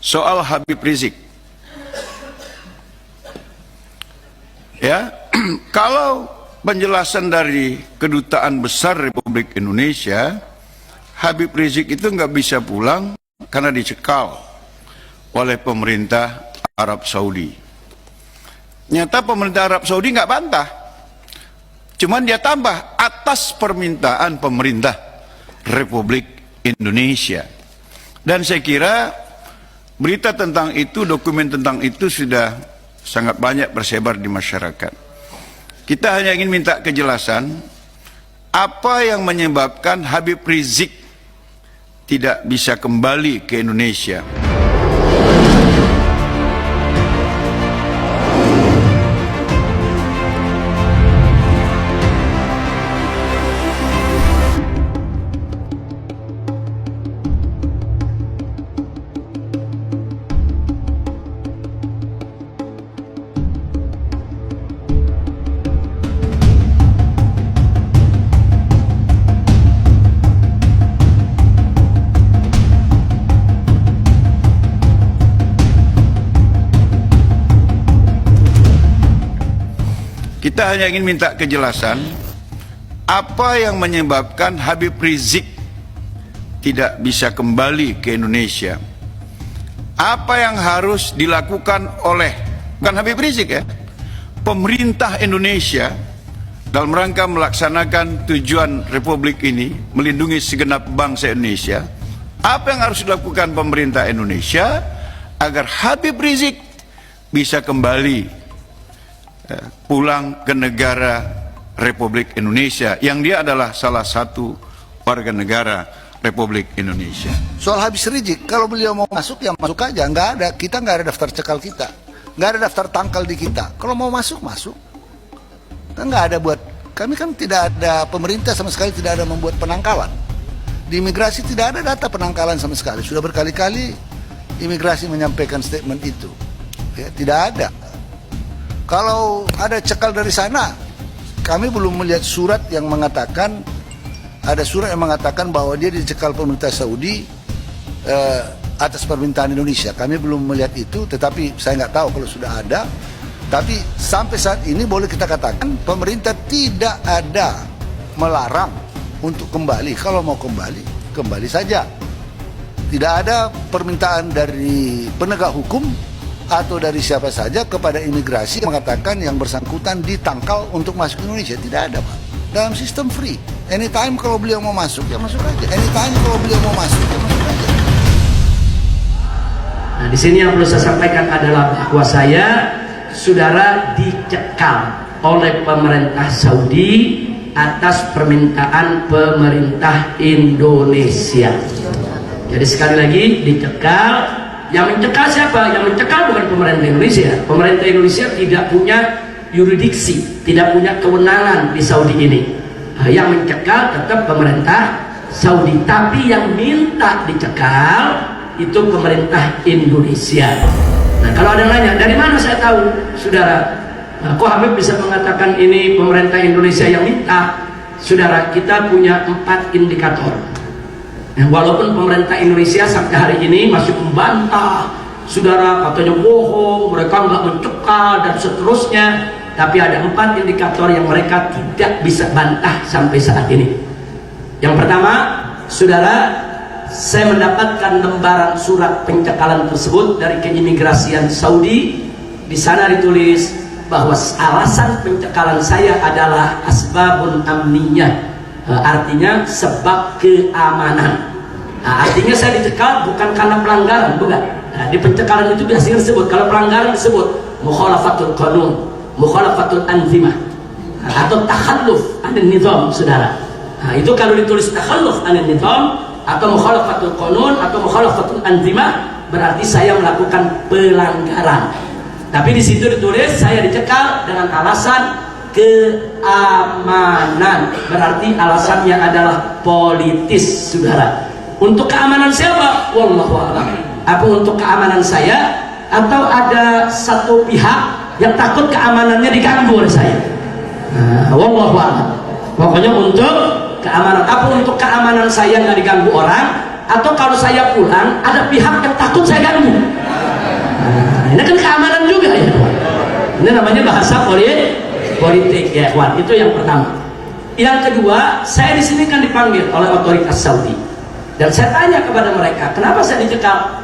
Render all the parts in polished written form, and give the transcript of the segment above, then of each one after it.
soal Habib Rizik. Ya, kalau penjelasan dari Kedutaan Besar Republik Indonesia, Habib Rizik itu nggak bisa pulang karena dicekal oleh pemerintah Arab Saudi. Nyata pemerintah Arab Saudi nggak bantah, cuman dia tambah atas permintaan pemerintah Republik Indonesia. Dan saya kira berita tentang itu, dokumen tentang itu sudah sangat banyak bersebar di masyarakat. Kita hanya ingin minta kejelasan apa yang menyebabkan Habib Rizik tidak bisa kembali ke Indonesia. Kita hanya ingin minta kejelasan apa yang menyebabkan Habib Rizik tidak bisa kembali ke Indonesia. Apa yang harus dilakukan oleh, bukan Habib Rizik ya, pemerintah Indonesia dalam rangka melaksanakan tujuan Republik ini, melindungi segenap bangsa Indonesia. Apa yang harus dilakukan pemerintah Indonesia agar Habib Rizik bisa kembali pulang ke negara Republik Indonesia, yang dia adalah salah satu warga negara Republik Indonesia. Soal Habib Rizik, kalau beliau mau masuk ya masuk aja, nggak ada, kita nggak ada daftar cekal kita, nggak ada daftar tangkal di kita. Kalau mau masuk masuk, kan nggak ada buat kami, kan tidak ada, pemerintah sama sekali tidak ada membuat penangkalan di imigrasi, tidak ada data penangkalan sama sekali. Sudah berkali-kali imigrasi menyampaikan statement itu, ya, tidak ada. Kalau ada cekal dari sana, kami belum melihat surat yang mengatakan, ada surat yang mengatakan bahwa dia dicekal pemerintah Saudi atas permintaan Indonesia. Kami belum melihat itu, tetapi saya nggak tahu kalau sudah ada. Tapi sampai saat ini boleh kita katakan pemerintah tidak ada melarang untuk kembali. Kalau mau kembali, kembali saja. Tidak ada permintaan dari penegak hukum atau dari siapa saja kepada imigrasi mengatakan yang bersangkutan ditangkal untuk masuk ke Indonesia. Tidak ada, Pak. Dalam sistem free. Anytime kalau beliau mau masuk, ya masuk aja. Anytime kalau beliau mau masuk, ya masuk aja. Nah, di sini yang perlu saya sampaikan adalah bahwa saya, saudara, dicekal oleh pemerintah Saudi atas permintaan pemerintah Indonesia. Jadi sekali lagi dicekal. Yang mencekal siapa? Yang mencekal bukan pemerintah Indonesia. Pemerintah Indonesia tidak punya yurisdiksi, tidak punya kewenangan di Saudi ini. Yang mencekal tetap pemerintah Saudi, tapi yang minta dicekal itu pemerintah Indonesia. Nah, kalau ada yang nanya, dari mana saya tahu, saudara? Kok Habib bisa mengatakan ini pemerintah Indonesia yang minta? Saudara, kita punya 4 indikator. Walaupun pemerintah Indonesia sampai hari ini masih membantah, saudara, katanya bohong, mereka nggak mencekal dan seterusnya, tapi ada 4 indikator yang mereka tidak bisa bantah sampai saat ini. Yang pertama, saudara, saya mendapatkan lembaran surat pencekalan tersebut dari keimigrasian Saudi. Di sana ditulis bahwa alasan pencekalan saya adalah asbabun amniyah. Artinya sebab keamanan. Nah, artinya saya dicekal bukan karena pelanggaran, bukan. Nah, di pencekalan itu biasanya disebut, kalau pelanggaran disebut mukhalafatul qanun, mukhalafatul anzimah, atau takhalluf anil nizam, saudara. Nah, itu kalau ditulis takhalluf anil nizam atau mukhalafatul qanun atau mukhalafatul anzimah, berarti saya melakukan pelanggaran. Tapi di situ ditulis saya dicekal dengan alasan keamanan, berarti alasannya adalah politis, saudara. Untuk keamanan siapa? Wallahu a'lam. Apa untuk keamanan saya, atau ada satu pihak yang takut keamanannya diganggu oleh saya? Wallahu a'lam. Pokoknya untuk keamanan. Apa untuk keamanan saya nggak diganggu orang, atau kalau saya pulang ada pihak yang takut saya ganggu. Nah, ini kan keamanan juga ya. Ini namanya bahasa politik ya, kawan. Itu yang pertama. Yang kedua, saya di sini kan dipanggil oleh otoritas Saudi dan saya tanya kepada mereka, kenapa saya dicekal?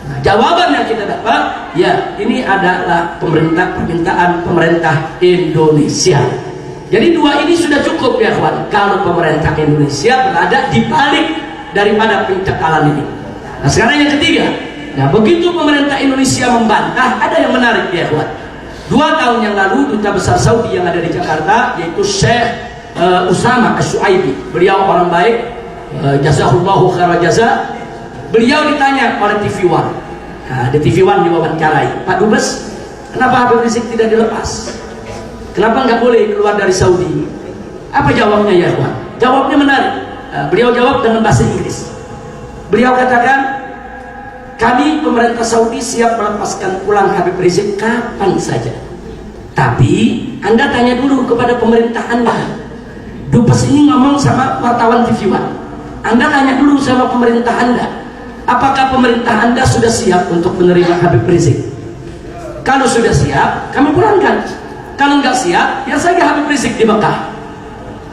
Nah, jawaban yang kita dapat, ya ini adalah permintaan pemerintah Indonesia. Jadi dua ini sudah cukup ya kawan. Kalau pemerintah Indonesia berada di balik daripada pencekalan ini. Nah sekarang yang ketiga, nah begitu pemerintah Indonesia membantah, ada yang menarik ya kawan. 2 tahun yang lalu duta besar Saudi yang ada di Jakarta, yaitu Syekh Usama Asy'aibi, beliau orang baik, jazahullahu khairal jaza. Beliau ditanya oleh TV One, nah, di TV One diwawancarai, Pak Dubes, kenapa Habib Rizik tidak dilepas? Kenapa nggak boleh keluar dari Saudi? Apa jawabnya ya kawan? Jawabnya menarik. Beliau jawab dengan bahasa Inggris. Beliau katakan, kami pemerintah Saudi siap melepaskan pulang Habib Rizik kapan saja. Tapi Anda tanya dulu kepada pemerintah Anda. Dubes ini ngomong sama wartawan TV One. Anda tanya dulu sama pemerintah Anda, apakah pemerintah Anda sudah siap untuk menerima Habib Rizik? Kalau sudah siap, kami pulangkan. Kalau nggak siap, ya saja Habib Rizik di Mekah.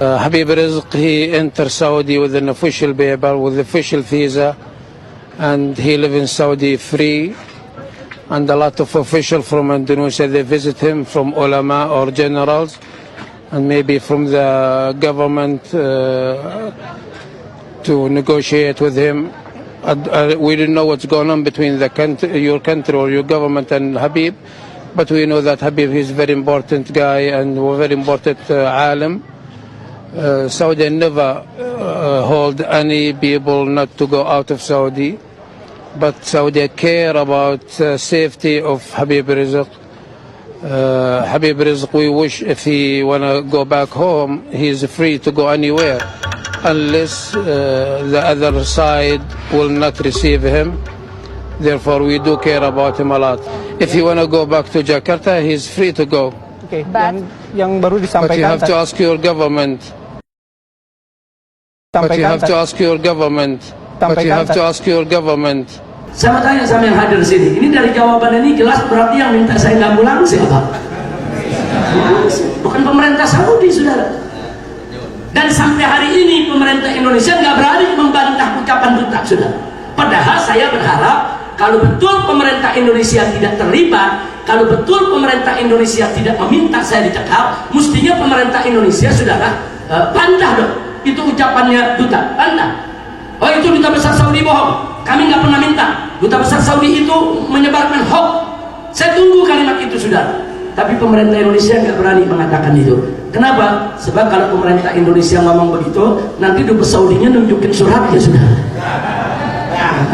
Habib Rizq, he entered Saudi with an official paper, with official visa, and he live in Saudi free. And a lot of officials from Indonesia, they visit him, from ulama or generals, and maybe from the government to negotiate with him. We don't know what's going on between the your country or your government and Habib, but we know that Habib is a very important guy and a very important alim. Saudi never hold any people not to go out of Saudi, but Saudi care about safety of Habib Rizq. Habib Rizq, we wish if he wanna go back home, he is free to go anywhere, unless the other side will not receive him. Therefore, we do care about him a lot. If he wanna go back to Jakarta, he is free to go. Okay, yang baru But you disampaikan. have to ask your government. But you have to ask your government. But you have to ask your government. Saya mau tanya sama yang hadir di sini. Ini dari jawaban ini jelas berarti yang minta saya nggak pulang siapa? Bukan pemerintah Saudi, saudara. Dan sampai hari ini pemerintah Indonesia nggak berani membantah ucapan duta, saudara. Padahal saya berharap kalau betul pemerintah Indonesia tidak terlibat, kalau betul pemerintah Indonesia tidak meminta saya dicekal, mestinya pemerintah Indonesia, saudara, bantah dong. Itu ucapannya duta, bantah. Oh itu duta besar Saudi bohong, kami nggak pernah minta. Duta besar Saudi itu menyebarkan hoax. Saya tunggu kalimat itu, saudara. Tapi pemerintah Indonesia nggak berani mengatakan itu. Kenapa? Sebab kalau pemerintah Indonesia ngomong begitu, nanti dubes Saudinya nunjukin suratnya, saudara.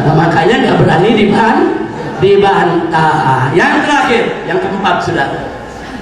Nah, makanya nggak berani dibantah. Yang terakhir, yang keempat, saudara.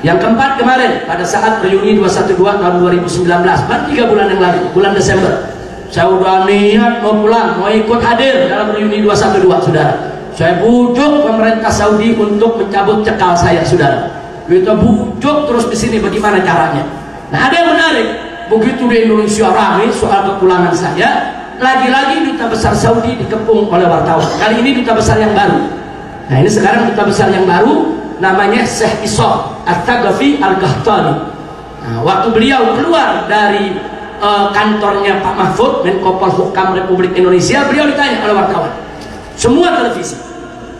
Yang keempat kemarin pada saat reuni 212 tahun 2019, baru 3 bulan yang lalu, bulan Desember, saya udah niat mau pulang, mau ikut hadir dalam reuni 212, saudara. Saya bujuk pemerintah Saudi untuk mencabut cekal saya, saudara. Kita bujuk terus di sini bagaimana caranya. Nah ada yang menarik, begitu di Indonesia ramai soal kepulangan saya, lagi-lagi duta besar Saudi dikepung oleh wartawan. Kali ini duta besar yang baru. Nah ini sekarang duta besar yang baru, namanya Syekh Ishaq At-Thaqafi Al-Qahtani. Nah, waktu beliau keluar dari kantornya Pak Mahfud, Menko Polhukam Republik Indonesia, beliau ditanya oleh wartawan, semua televisi.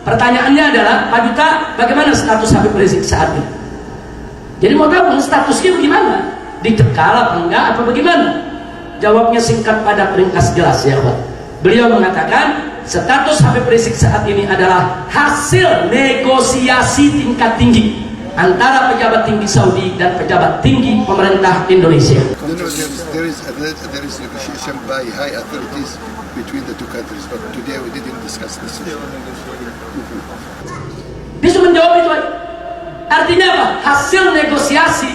Pertanyaannya adalah, Pak Duta, bagaimana status Habib Rizik saat ini? Jadi mau tahu statusnya bagaimana? Dicekal apa enggak, apa bagaimana? Jawabnya singkat padat ringkas jelas ya Pak. Beliau mengatakan status Habib Rizik saat ini adalah hasil negosiasi tingkat tinggi antara pejabat tinggi Saudi dan pejabat tinggi pemerintah Indonesia. There is negotiation by high authorities between the two countries, but today we didn't discuss this issue. Dia cuma menjawab itu aja. Artinya apa? Hasil negosiasi.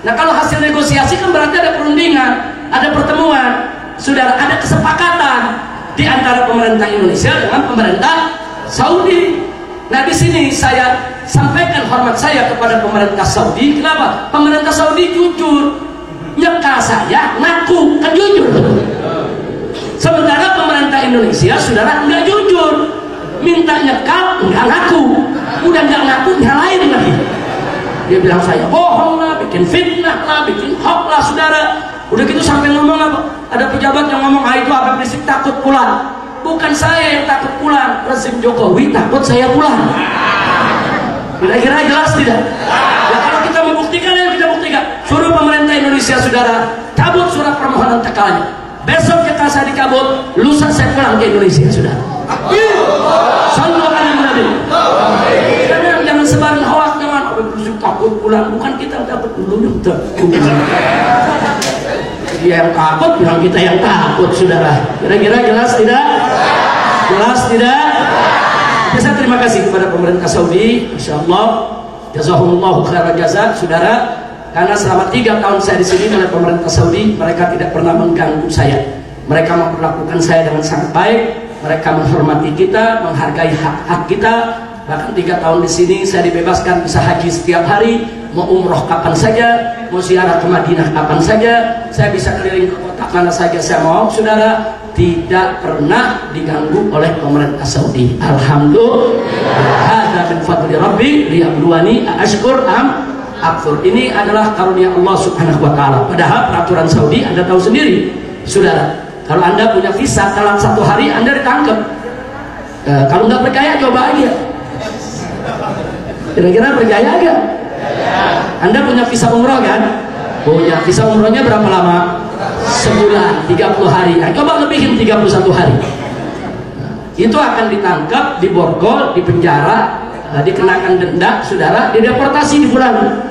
Nah kalau hasil negosiasi kan berarti ada perundingan, ada pertemuan, saudara, ada kesepakatan di antara pemerintah Indonesia dengan pemerintah Saudi. Nah di sini saya sampaikan hormat saya kepada pemerintah Saudi. Kenapa? Pemerintah Saudi jujur, nyekal saya, ngaku, kan jujur. Sementara pemerintah Indonesia, saudara, nggak jujur, minta nyekap, nggak ngaku, udah nggak ngaku, nyalain lagi. Dia bilang saya bohong lah, bikin fitnah lah, bikin hoax lah, saudara. Udah gitu sampai ngomong apa? Ada pejabat yang ngomong, ah itu Habib Rizik takut pulang. Bukan saya yang takut pulang, rezim Jokowi takut saya pulang. Kira-kira jelas tidak? Ya kalau kita membuktikan, ya kita buktikan. Suruh pemerintah Indonesia, saudara, cabut surat permohonan cekalnya. Besok cekal saya dicabut, lusa saya pulang ke Indonesia, saudara. Sallu ala Nabi. Jangan sebarin hoax, jangan Habib Rizik takut pulang. Bukan kita takut, dulu takut. Dia yang takut, bilang kita yang takut, saudara. Kira-kira jelas tidak? Jelas tidak? Ya, saya terima kasih kepada pemerintah Saudi, Insya Allah, jazahumullahu khairan jazak, saudara. Karena selama 3 tahun saya di sini oleh pemerintah Saudi, mereka tidak pernah mengganggu saya. Mereka memperlakukan saya dengan sangat baik. Mereka menghormati kita, menghargai hak-hak kita. Bahkan 3 tahun di sini saya dibebaskan bisa haji setiap hari, mau umroh kapan saja, mau ziarah ke Madinah kapan saja, saya bisa keliling ke kota mana saja saya mau, saudara. Tidak pernah diganggu oleh pemerintah Saudi. Alhamdulillah. Hada min fadli Rabbi liyabluwani ashkur am akfur. Ini adalah karunia Allah Subhanahu wa taala. Padahal peraturan Saudi Anda tahu sendiri, saudara. Kalau Anda punya visa telat 1 hari Anda ditangkap. Kalau nggak percaya coba aja. Kira-kira percaya agak? Anda punya visa umroh kan? Punya. Visa umrohnya berapa lama? Sebulan, 30 hari. Nah, coba lebihin 31 hari. Itu akan ditangkap, diborgol, dipenjara, dikenakan denda, saudara, dideportasi di bulan.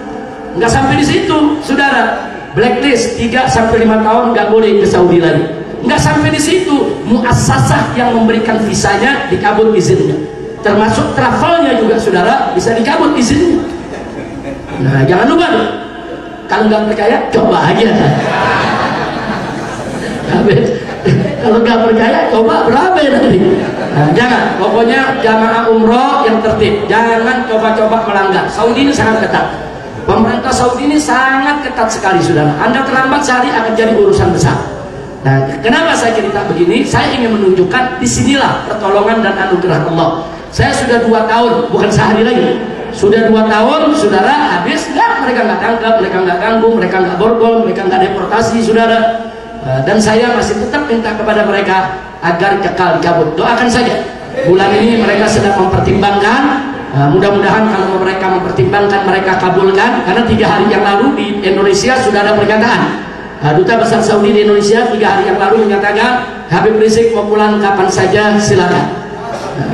Nggak sampai di situ, saudara. Blacklist 3 sampai 5 tahun nggak boleh ke Saudi lagi. Nggak sampai di situ, muassasah yang memberikan visanya dicabut izinnya. Termasuk travelnya juga, saudara, bisa dicabut izinnya. Nah, jangan lupa dong. Kalau nggak percaya, coba aja. Kalau nggak percaya, coba berapa nanti. Nah, jangan, pokoknya jamaah umroh yang tertib, jangan coba-coba melanggar. Saudi ini sangat ketat. Pemerintah Saudi ini sangat ketat sekali, saudara. Anda terlambat sehari akan jadi urusan besar. Nah, kenapa saya cerita begini? Saya ingin menunjukkan disinilah pertolongan dan anugerah Allah. Saya sudah 2 tahun, bukan sehari lagi. Sudah 2 tahun, saudara, habis nggak, mereka nggak tangkap, mereka nggak ganggu, mereka nggak borgol, mereka nggak deportasi, saudara. Dan saya masih tetap minta kepada mereka agar cekal dicabut. Doakan saja. Bulan ini mereka sedang mempertimbangkan. Mudah-mudahan kalau mereka mempertimbangkan, mereka kabulkan. Karena 3 hari yang lalu di Indonesia sudah ada pernyataan. Duta Besar Saudi di Indonesia 3 hari yang lalu menyatakan Habib Rizik mau pulang kapan saja silakan.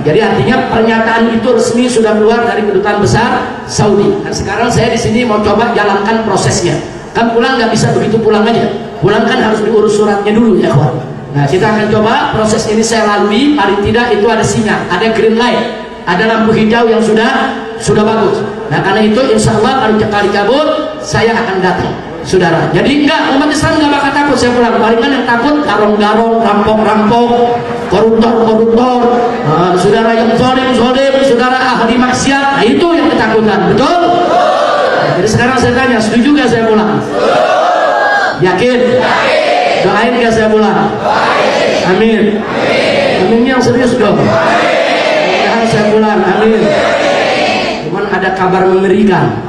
Jadi artinya pernyataan itu resmi sudah keluar dari kedutaan besar Saudi. Dan sekarang saya di sini mau coba jalankan prosesnya. Kan pulang nggak bisa begitu pulang aja. Pulang kan harus diurus suratnya dulu, ya kawan. Nah, kita akan coba proses ini saya lalui. Paling tidak itu ada sinyal, ada green light, ada lampu hijau yang sudah bagus. Nah, karena itu insya Allah kalau cekal dicabut, saya akan datang, saudara. Jadi enggak, umat Islam nggak bakal takut saya pulang. Palingan yang takut garong-garong, rampok-rampok, koruptor-koruptor, saudara yang zolim, saudara ahli maksiat. Nah, itu yang ketakutan, betul? Nah, jadi sekarang saya tanya, setuju nggak saya pulang? Yakin? Doain gak saya pulang? Amin. Amin yang serius dong. Mudah-mudahan saya pulang. Amin. Cuman ada kabar mengerikan.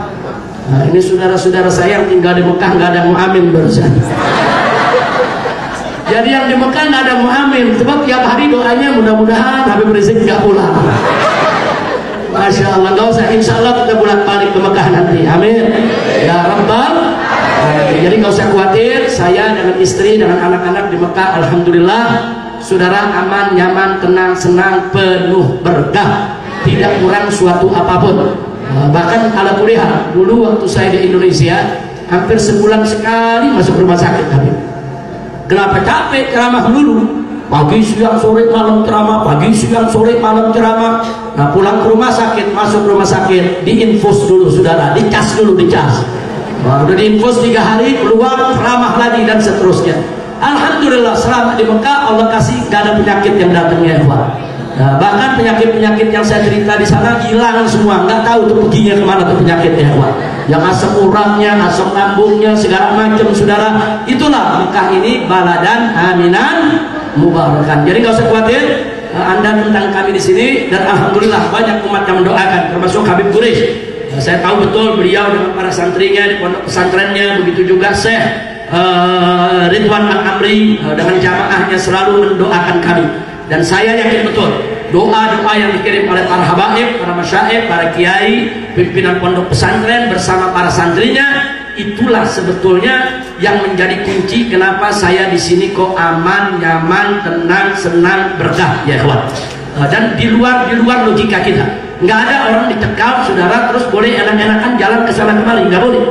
Nah, ini saudara-saudara saya yang tinggal di Mekah nggak ada mu'amin barusan. Jadi yang di Mekah nggak ada mu'amin. Sebab tiap hari doanya mudah-mudahan Habib Rizik nggak pulang. Masya Allah, nggak usah. Insya Allah kita pulang balik ke Mekah nanti. Amin. Ya Rabbal. Jadi nggak usah khawatir, saya dengan istri, dengan anak-anak di Mekah, alhamdulillah, saudara aman, nyaman, tenang, senang, penuh berkah, tidak kurang suatu apapun. Bahkan ala kuliah, dulu waktu saya di Indonesia, hampir sebulan sekali masuk rumah sakit. Kenapa? Capek ceramah dulu, pagi siang sore malam ceramah, pagi siang sore malam ceramah. Nah, pulang ke rumah sakit, masuk rumah sakit, diinfus dulu, saudara, dicas dulu, dicas. Udah diinfus 3 hari, keluar ramah lagi dan seterusnya. Alhamdulillah selama di Mekah Allah kasih gak ada penyakit yang datangnya, Nah, bahkan penyakit-penyakit yang saya cerita di sana hilang semua, nggak tahu tuh perginya kemana tuh penyakitnya, Yang asam uratnya, asam lambungnya, segala macam, saudara. Itulah Mekah ini baladan aminan mubarakan. Jadi nggak usah khawatir Anda tentang kami di sini, dan alhamdulillah banyak umat yang mendoakan, termasuk Habib Quraish. Saya tahu betul beliau dengan para santrinya di pondok pesantrennya, begitu juga Syekh Ridwan Al-Amri dengan jamaahnya selalu mendoakan kami, dan saya yakin betul doa-doa yang dikirim oleh para habaib, para masyaikh, para kiai, pimpinan pondok pesantren bersama para santrinya, itulah sebetulnya yang menjadi kunci kenapa saya di sini kok aman, nyaman, tenang, senang, berkah ya kawan. Dan di luar logika kita, nggak ada orang dicekal saudara terus boleh enak-enakan jalan ke sana kemari, nggak boleh,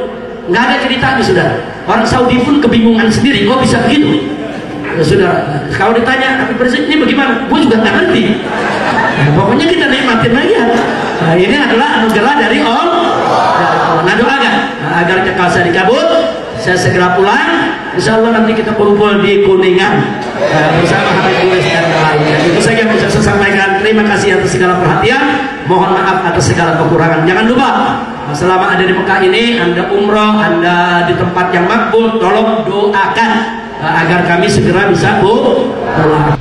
nggak ada ceritanya saudara. Orang Saudi pun kebingungan sendiri kok bisa begitu ya, saudara. Kalau ditanya Habib Rizik ini bagaimana, gue juga nggak ngerti. Pokoknya kita nikmatin aja. Ini adalah anugerah dari Allah. Nah, doakan agar cekal saya dicabut, saya segera pulang. Insya Allah nanti kita kumpul di Kuningan bersama Habib Quraish dan lainnya. Itu saja yang bisa saya sampaikan. Terima kasih atas segala perhatian. Mohon maaf atas segala kekurangan. Jangan lupa, selama ada di Mekah ini, Anda umroh, Anda di tempat yang makbul, tolong doakan agar kami segera bisa pulang.